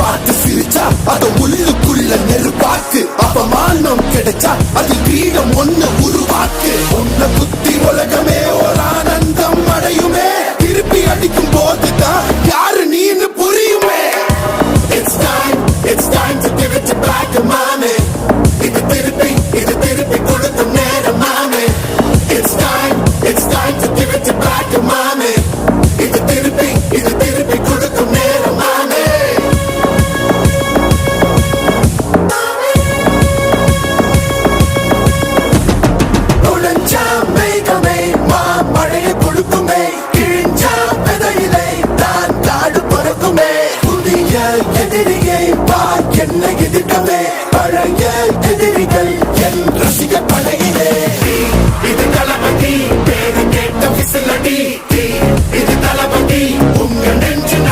பார்த்து சிரிச்சா அத உள்ளுக்குள்ள நெருப்பாக்கு. அவமானம் கிடைச்சா அது கிரீடம் ஒண்ணு உருவாக்கு. உன்னை குத்தி உலகமே ஒரு ஆனந்தம் அடையுமே. திருப்பி அடிக்கும் போதுதான் யாரு நீன்னு புரியுமே. It's time to give it to black and mommy. இது திருப்பி கொடுக்கும் நேரம் மாமே. It's time to give it to black and mommy. இது திருப்பி கொடுக்கும் நேரம் மாமே. நுழைஞ்சா மேகமே மழையை கொடுக்குமே. கிழிஞ்சா விதையிலே தான் காடு பிறக்குமே. புதிய எதிரியை என்ன எதிர்க்கவே. பழைய எதிரிகள் என் ரசிக